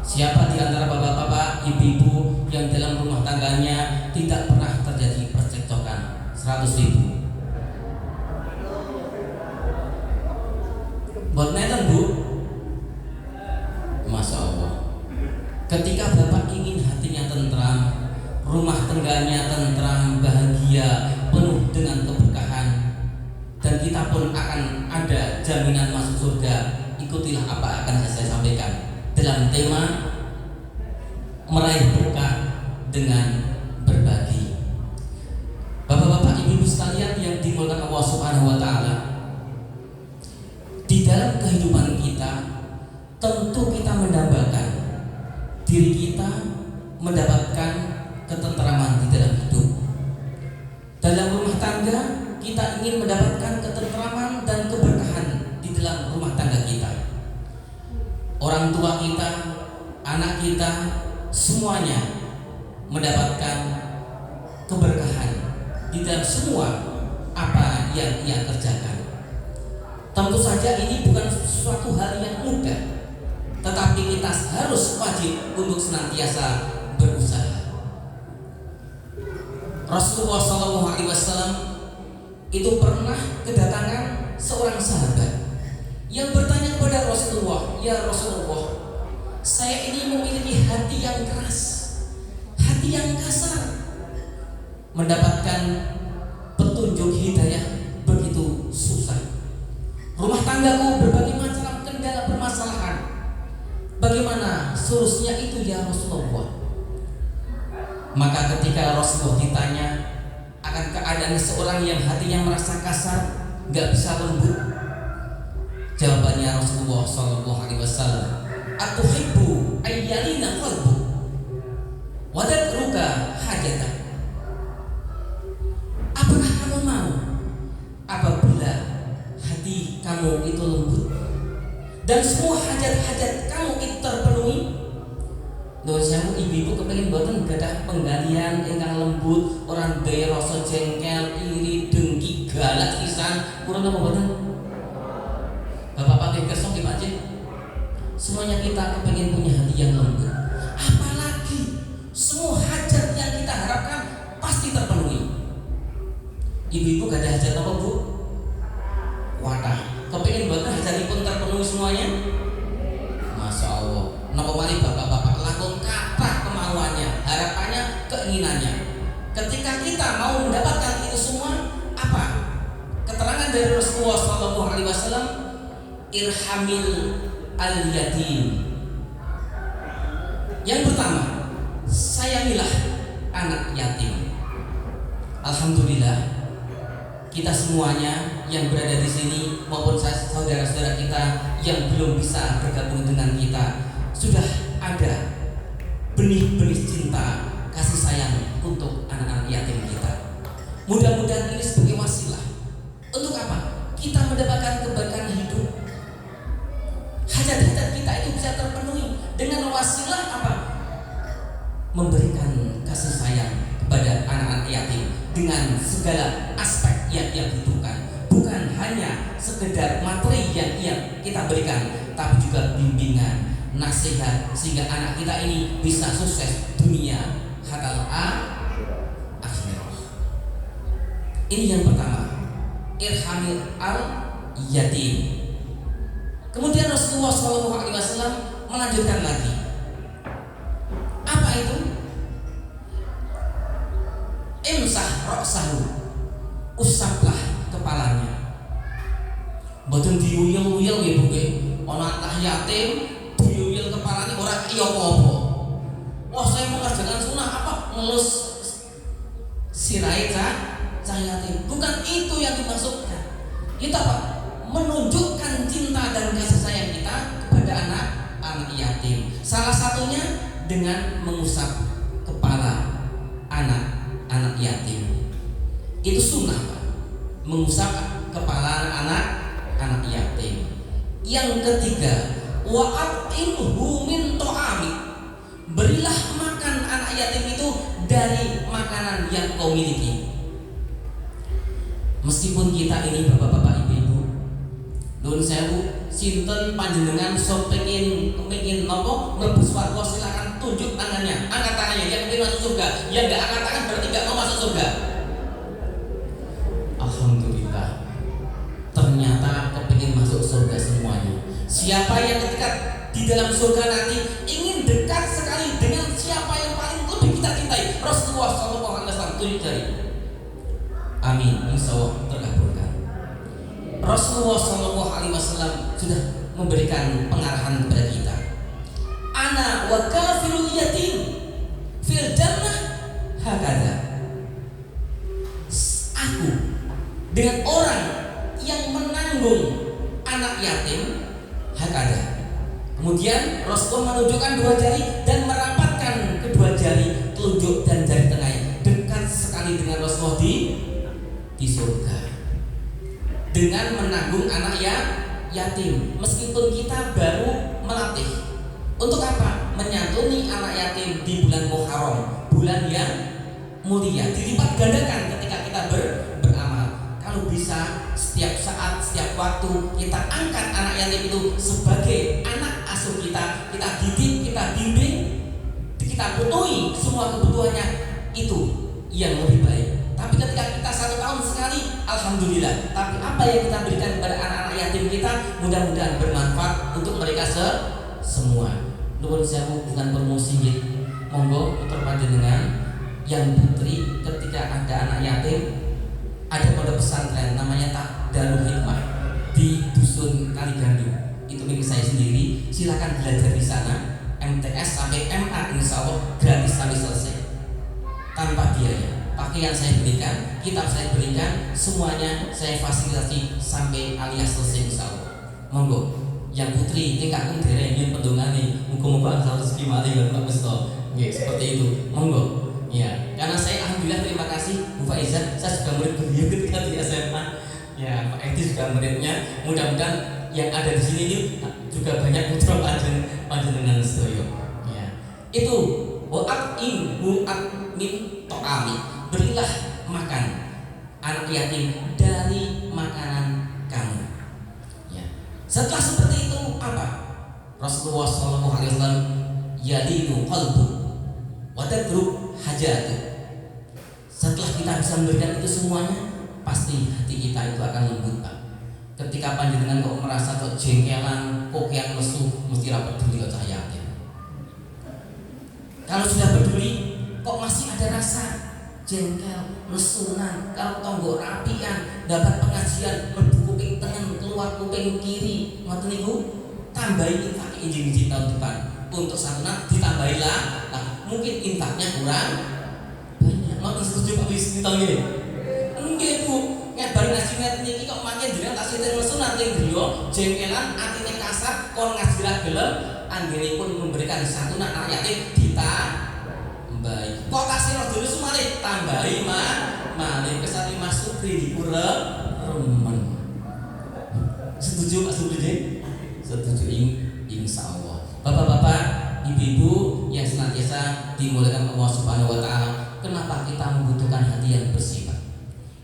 Siapa di antara bapak-bapak, ibu-ibu yang dalam rumah tangganya tidak pernah terjadi percekcokan? 100.000. Buat neten bu, Masya Allah. Ketika bapak ingin hatinya tentram, rumah tangganya tentram, bahagia, penuh dengan keberkahan, dan kita pun akan ada jaminan masuk surga, ikutilah apa akan saya sampaikan dalam tema meraih berkah dengan berbagi. Bapak-bapak, ibu-ibu sekalian yang dimuliakan Allah Subhanahu wa taala, di dalam kehidupan kita tentu kita mendambakan diri kita mendapatkan ketentraman di dalam hidup. Dalam rumah tangga kita ingin mendapatkan ketentraman dan keberkahan di dalam rumah tangga kita. Orang tua kita, anak kita, semuanya mendapatkan keberkahan di dalam semua apa yang ia kerjakan. Tentu saja ini bukan suatu hal yang mudah, tetapi kita harus wajib untuk senantiasa berusaha. Rasulullah SAW itu pernah kedatangan seorang sahabat yang bertanya kepada Rasulullah, "Ya Rasulullah, saya ini memiliki hati yang keras, hati yang kasar. Mendapatkan petunjuk hidayah begitu susah. Rumah tanggaku berbagai macam kendala permasalahan. Bagaimana solusinya itu ya Rasulullah?" Maka ketika Rasulullah ditanya akan keadaan seorang yang hatinya merasa kasar, gak bisa lembut, jawabannya Rasulullah SAW, "Atuhibbu ayyalina qalbu wa tadruka hajatan." Apakah kamu mau apabila hati kamu itu lembut dan semua hajat-hajat kamu itu terpenuhi? Dosa ibu-ibu kepengen boten gadah penggalian ingkang lembut, orang daya rasa jengkel, iri, dengki, galak pisan, kurang apa boten? Bapak-bapak kesong gimana? Semuanya kita kepengen punya hati yang lembut. Apalagi semua hajat yang kita harapkan pasti terpenuhi. Ibu-ibu gak ada hajat apa bu? Wadah, kepengen boten hajatipun terpenuhi semuanya? Masya Allah. Napa malih bapak-bapak lakon kata kemauannya, harapannya, keinginannya. Ketika kita mau mendapatkan itu semua, apa? Keterangan dari Rasulullah SAW, irhamil al-yatim. Yang pertama, sayangilah anak yatim. Alhamdulillah, kita semuanya yang berada di sini maupun saudara-saudara kita yang belum bisa bergabung dengan kita, sudah ada benih-benih cinta, kasih sayang untuk anak-anak yatim kita. Mudah-mudahan ini sebagai wasilah untuk apa? Kita mendapatkan keberkahan hidup. Hajat-hajat kita itu bisa terpenuhi dengan wasilah apa? Memberikan kasih sayang kepada anak-anak yatim dengan segala aspek yang ia butuhkan. Bukan hanya sekedar materi yang kita berikan, tapi juga bimbingan, nasihat, sehingga anak kita ini bisa sukses dunia hatta akhirah. Ini yang pertama, irhamil al-yatim. Kemudian Rasulullah SAW melanjutkan lagi. Apa itu? Imsah ra'sahu, usaplah kepalanya. Mboten diuyel-uyel nggih Bu nggih. Ana anak yatim diuyel kepalanya ora iya apa-apa. Wah, saya mengerjakan sunnah apa? Ngelus sirai cah yatim. Bukan itu yang dimaksudkan. Itu apa? Menunjukkan cinta dan kasih sayang kita kepada anak yatim. Salah satunya dengan mengusap kepala anak yatim. Itu sunnah, Pak. Mengusap kepala anak yatim. Yang ketiga, wa'at'imhu min ta'ami. Berilah makan anak yatim itu dari makanan yang kau miliki. Meskipun kita ini bapak-bapak ibu-ibu, nuwun sewu, sinten panjenengan sok pengin kepingin nopo mlebu swarga silakan tunjuk tangannya, angkat tangannya. Yang kepingin masuk surga, yang nggak angkat tangan berarti nggak mau masuk surga. Alhamdulillah, ternyata kepingin masuk surga semuanya. Siapa yang ketika di dalam surga nanti ingin dekat sekali dengan siapa yang paling lebih kita cintai, Rasulullah SAW, tunjuk jari. Amin, insya Allah terkabulkan. Rasulullah SAW sudah memberikan pengarahan kepada kita. Ana wa kafirul yatim fil jannah hakada. Aku dengan orang yang menanggung anak yatim hakada. Kemudian Rasulullah menunjukkan dua jari dan merapatkan kedua jari telunjuk dan jari tengah dekat sekali dengan Rasulullah di surga. Dengan menanggung anak yatim, meskipun kita baru melatih. Untuk apa? Menyantuni anak yatim di bulan Muharram, bulan yang mulia. Dilipat gandakan ketika kita beramal. Kalau bisa setiap saat, setiap waktu kita angkat anak yatim itu sebagai anak asuh kita didik, kita bimbing, kita penuhi semua kebutuhannya, itu yang lebih baik. Tapi ketika kita 1 tahun sekali, alhamdulillah. Tapi apa yang kita berikan kepada anak-anak yatim kita, mudah-mudahan bermanfaat untuk mereka semua. Nuwun sewu bukan promosi nggih. Monggo putra panjenengan yang putri ketika ada anak yatim, ada pondok pesantren namanya Darul Hikmah di dusun Kaligandu. Itu milik saya sendiri. Silakan belajar di sana. MTS sampai MA insya Allah gratis sampai selesai tanpa biaya. Pakaian saya berikan, kitab saya berikan, semuanya saya fasilitasi sampai alias selesai insya Allah. Monggo, yang putri tingkatkan derengin pendongane, muga-muga asal rezeki malih lan mesto. Nggih, seperti itu. Monggo. Ya, karena saya alhamdulillah terima kasih Bu Faizah, saya juga murid beliau ketika di SMA. Ya, Pak Edi juga muridnya. Mudah-mudahan yang ada di sini ini juga banyak putra panjenengan sedaya. Ya. Itu wa'at min to'ami. Berilah makan anak yatim dari makanan kamu. Ya. Setelah seperti itu apa? Rasulullah SAW yalinu qalbu wa tadrub hajatu. Setelah kita bisa memberikan itu semuanya, pasti hati kita itu akan lembut, Pak. Ketika panjenengan kok merasa kok jengkelan, kok yang lesu, mesti ra peduli kok cahaya yatim. Kalau sudah peduli, kok masih ada rasa jengkel, lesunan, kalau tonggo rapian, dapat pengajian, mlebu kuping tengen, keluar kuping kiri, ngoten niku, tambahin infak injing-injing tahun depan. Untuk santunan ditambahilah, nah, mungkin infaknya kurang banyak. Ngoten setuju Pak Wis kita nggih. Nggih Bu, nek bar ngaji niki kok makin jenengan tak sithik lesunan teng griya, jengkelan, atine kasar, kon ngaji ra gelem, anggenipun memberikan santunan anak yatim baik. Kok kasih rodo lesu malih tambahi malih kesane Mas Supri remen. Setuju Pak Supri? Setuju insyaallah. Bapak-bapak, ibu-ibu yang senantiasa dimuliakan Allah Subhanahu wa taala, kenapa kita membutuhkan hati yang bersih, Pak?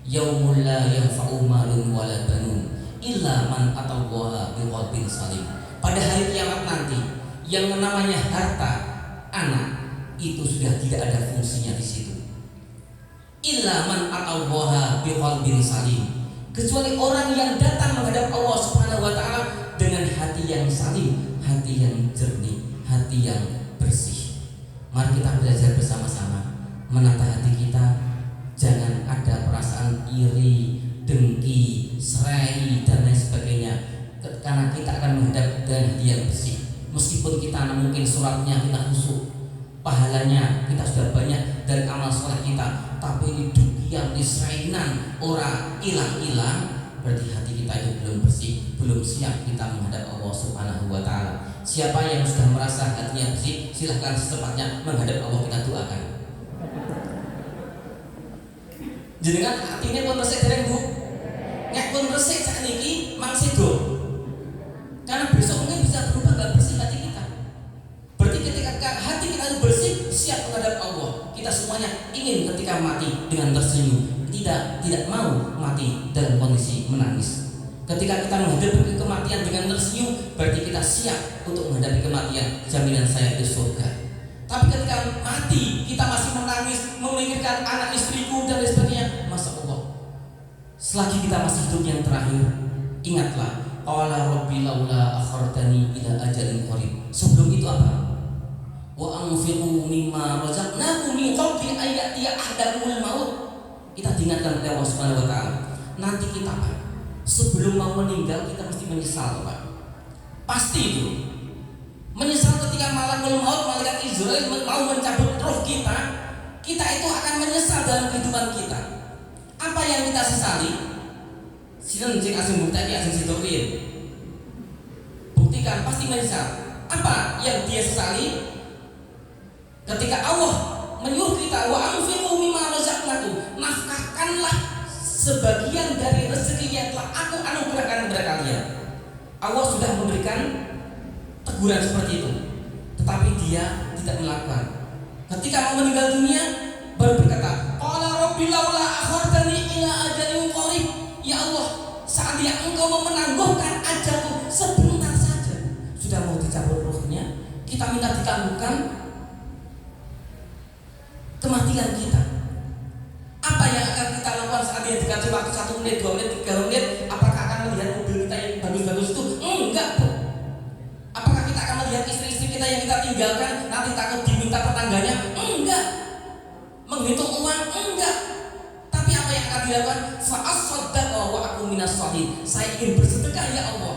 Yaumul la yanfa'u malun wala banun illa man atallaha biqalbin salim. Pada hari kiamat nanti, yang namanya harta, anak itu sudah tidak ada fungsinya di situ. Illa man atallaha biqalbin salim. Kecuali orang yang datang menghadap Allah Subhanahu wa taala dengan hati yang salim, hati yang jernih, hati yang bersih. Mari kita belajar bersama-sama menata hati kita. Jangan ada perasaan iri, dengki, serai dan lain sebagainya. Karena kita akan menghadap dengan hati yang bersih. Meskipun kita mungkin sholatnya kita khusyuk, pahalanya kita sudah banyak dari amal sholat kita, tapi ini dukian disrainan ora ilang-ilang, berarti hati kita itu belum bersih, belum siap kita menghadap Allah Subhanahu wa taala. Siapa yang sudah merasa hatinya bersih, silahkan secepatnya menghadap Allah, kita doakan. Jenengan hatinya pun resik dereng Bu? Nek pun resik sakniki mang sedo. Karena besok mungkin bisa berubah gak bersih hati kita. Berarti ketika hati kita bersih, siap menghadap Allah. Kita semuanya ingin ketika mati dengan tersenyum, tidak mau mati dalam kondisi menangis. Ketika kita menghadapi kematian dengan tersenyum, berarti kita siap untuk menghadapi kematian, jaminan saya itu surga. Tapi ketika mati kita masih menangis, memikirkan anak istriku dan sebagainya, masa Allah, selagi kita masih hidup yang terakhir, ingatlah, qala rabbi laula akhartani ila ajalin qarib. Sebelum itu apa? Wa anfiqu mimma razaqnakum min qabli an ya'tiya ahadakumul maut. Kita diingatkan oleh Allah Subhanahu wa taala, nanti kita Pak, sebelum mau meninggal kita mesti menyesal Pak. Pasti itu. Menyesal ketika malakul maut, malaikat Israel mau mencabut roh kita itu akan menyesal dalam kehidupan kita. Apa yang kita sesali? Sinten sing asing bukti asing sidokin. Buktikan, pasti menyesal. Apa yang dia sesali? Ketika Allah menyuruh kita, wa anfiqu mimma razaqnakum, nafkahkanlah sebagian dari rezeki yang telah aku anugerahkan kepada kalian. Allah sudah memberikan teguran seperti itu, tetapi dia tidak melakukan. Ketika mau meninggal dunia, baru berkata, qala rabbi laula akhartani ila ajalin qarib. Ya Allah, seandainya engkau mau menangguhkan ajalku sebentar saja. Sudah mau dicabut ruhnya, kita minta ditangguhkan kematian kita. Apa yang akan kita lakukan saat dia dikasih waktu 1 menit, 2 menit, 3 menit? Apakah akan melihat mobil kita yang bagus-bagus itu? Enggak Bu. Apakah kita akan melihat istri-istri kita yang kita tinggalkan nanti takut diminta tetangganya? Enggak. Menghitung uang? Enggak. Tapi apa yang akan dilakukan? Fa'as-saddaqa wa aku minas sholihin. Saya ingin bersedekah ya Allah.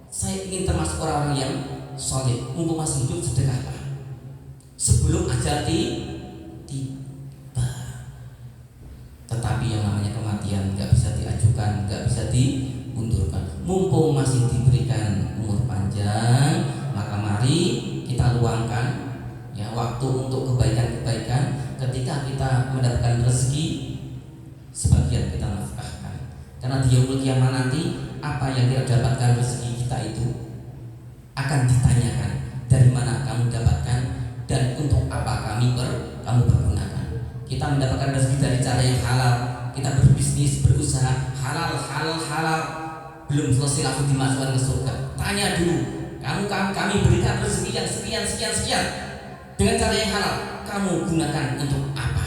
Saya ingin termasuk orang-orang yang sholih. Mumpung masih hidup, sedekahlah sebelum ajal tiba. Tetapi yang namanya kematian nggak bisa diajukan, nggak bisa diundurkan. Mumpung masih diberikan umur panjang, maka mari kita luangkan ya waktu untuk kebaikan-kebaikan. Ketika kita mendapatkan rezeki, sebagian kita nafkahkan. Karena di yaumul kiamah nanti apa yang kita dapatkan rezeki kita itu akan ditanyakan, dari mana kamu dapatkan dan untuk apa kamu pergunakan. Kita mendapatkan rezeki dari cara yang halal, kita berbisnis, berusaha halal, belum selesai langsung dimasukkan ke surga. Tanya dulu, kami berikan rezeki yang sekian dengan cara yang halal, kamu gunakan untuk apa?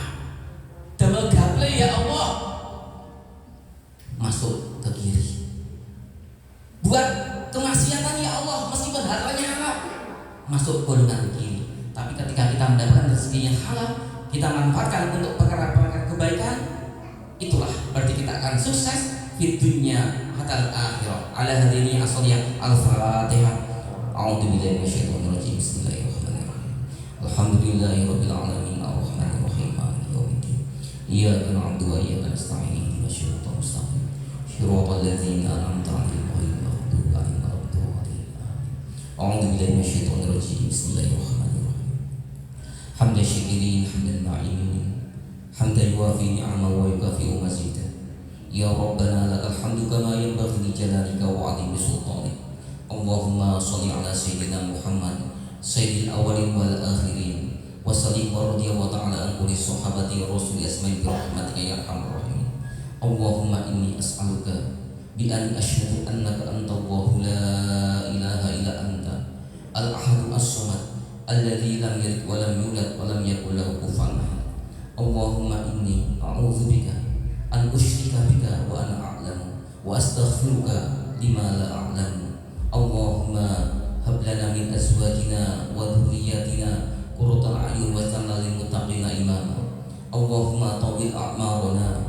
Damel gaple ya Allah, masuk ke kiri. Buat kemaksiatan ya Allah, meskipun hartanya halal, masuk golongan kiri. Tapi ketika kita mendapatkan rezeki yang halal, kita manfaatkan untuk perkara-perkara kebaikan, itulah berarti kita akan sukses di dunia hatta akhirah. Ala hadini asoliyah al-fatihah. A'udzubillahi minasyaitonir rajim. Bismillahirrahmanirrahim. Alhamdulillahirabbil alamin arrahmanirrahim maliki yaumiddin. Iyyaka na'budu wa iyyaka nasta'in ihdinas siratal mustaqim. Shiratal ladzina an'amta 'alaihim ghairil maghdubi 'alaihim waladdallin. A'udzubillahi minasyaitonir rajim. Bismillahirrahmanirrahim. Hamdan syakirin, hamdan na'imin, hamdan yuwafi ni'ama wa yukafi'u mazidah. Ya Rabbana lakal hamdu kama yanbaghi li jalalika wa 'azimi sultanik. Allahumma sholli ala sayyidina Muhammad sayyidil awwalin wal akhirin wa sallim wa radiyallahu ta'ala an kulli sahabati rasul asma'i bi rahmatika ya arhamar rahimin. Allahumma inni as'aluka bi an asyhadu annaka antallahu la ilaha illa anta al-ahadu as-samad alladzi lam yalid wa lam yulad wa lam yakul lahu kufuwan ahad. Allahumma inni a'udzubika an usyrika bika wa ana a'lamu wa astaghfiruka lima la a'lamu. Allahumma hab lana min azwajina wa dhurriyyatina qurrata a'yun waj'alna lil muttaqina imama. Allahumma tawil a'marana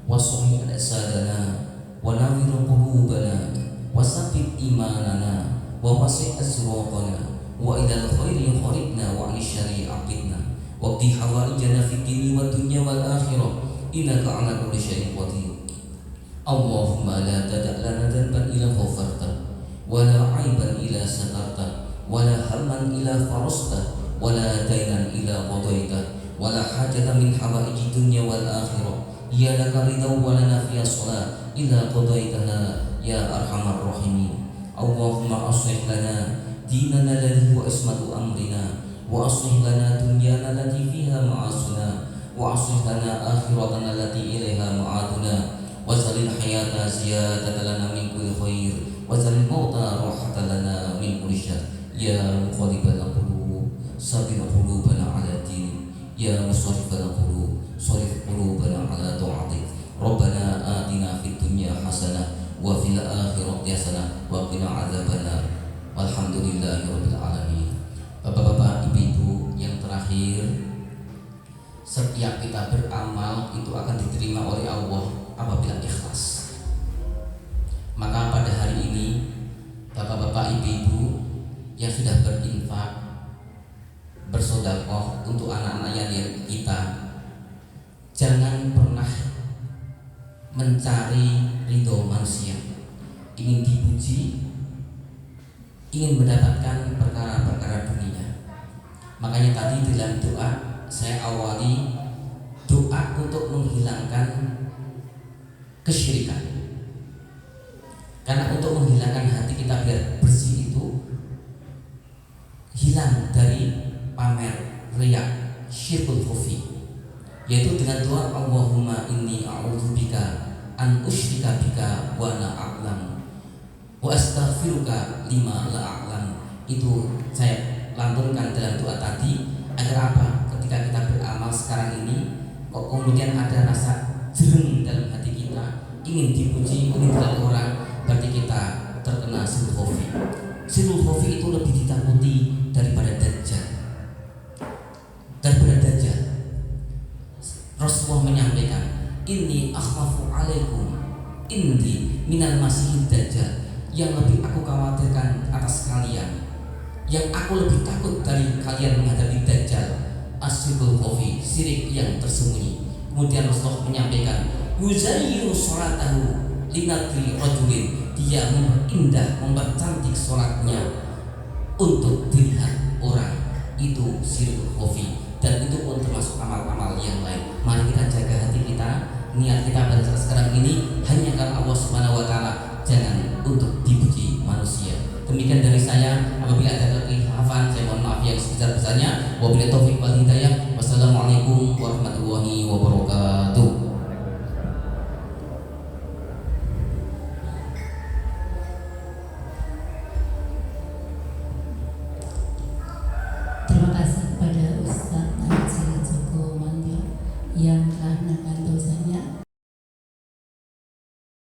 wa sahih asadana wa nawwir qulubana wa sabbit imanana wa wasi' azwaqana wa ilal khairi kharibna wa 'anil syarri aqidna wa qdi hawaijana fid dini wad dunya wal akhirah innaka 'ala kulli syai'in qadir. Allahumma la tada' lana dhanban illa ghafarta wa la 'aiban illa satarta wa la hamman illa farasta wa la daynan illa qadaita wa la hajatan min hawaiji dunya wal akhirah ya laka ridha wa lana fiha shalah illa qadaitaha ya arhamar rahimin. Allahumma aslih lana dinana alladhi huwa ismatu amrina wa aslih lana dunyana allati fiha ma'asuna wa aslih lana akhiratana allati ilaiha ma'aduna wa salil hayata ziyadatan lana min kulli khair waj'alil mauta rahatan lana min kulli syarr ya muqallibal qulub sabbir qulubana ala dinik ya musarrifal qulub sarif qulubana ala ta'atik rabbana atina fid dunya hasanah wa fil akhirati hasanah wa qina adzabannar walhamdulillahirabbil alamin. Bapak-bapak, ibu-ibu, yang terakhir, setiap kita beramal itu akan diterima oleh Allah apabila ikhlas. Maka pada hari ini bapak-bapak, ibu-ibu yang sudah berinfak, bersedekah untuk anak-anak yatim kita, jangan pernah mencari ridho manusia, ingin dipuji, ingin mendapatkan perkara-perkara dunia. Makanya tadi dalam doa saya awali doa untuk menghilangkan kesyirikan. Karena untuk menghilangkan hati kita biar bersih itu hilang dari pamer, riya, syirkul khufi, yaitu dengan doa Allahumma inni a'udzubika an usyrika bika wa la a'lam wa astaghfiruka lima la a'lam. Itu saya lantunkan dalam doa tadi agar apa? Ketika kita beramal sekarang ini kok kemudian ada rasa jereng dalam hati kita, ingin dipuji, ingin dilihat orang, berarti kita terkena sirul khufi. Sirul khufi itu lebih ditakuti daripada dajjal. Rasulullah menyampaikan, inni akhwafu alaikum indi minal masihid dajjal. Yang lebih aku khawatirkan atas kalian, yang aku lebih takut dari kalian menghadapi dajjal, asyirkul khufi, syirik yang tersembunyi. Kemudian Rasulullah menyampaikan, yuzayyiru sholatahu linadri rajulin, dia memperindah, mempercantik sholatnya untuk dilihat orang. Itu syirkul khufi, dan itu pun termasuk amal-amal yang lain. Mari kita jaga hati kita, niat kita pada saat sekarang ini hanya karena Allah Subhanahu wa taala, jangan untuk dipuji manusia. Demikian dari saya. Apabila ada kekhilafan, saya mohon maaf yang sebesar-besarnya. Wabillahi taufiq wal hidayah. Wassalamualaikum warahmatullahi wabarakatuh. Terima kasih kepada Ustaz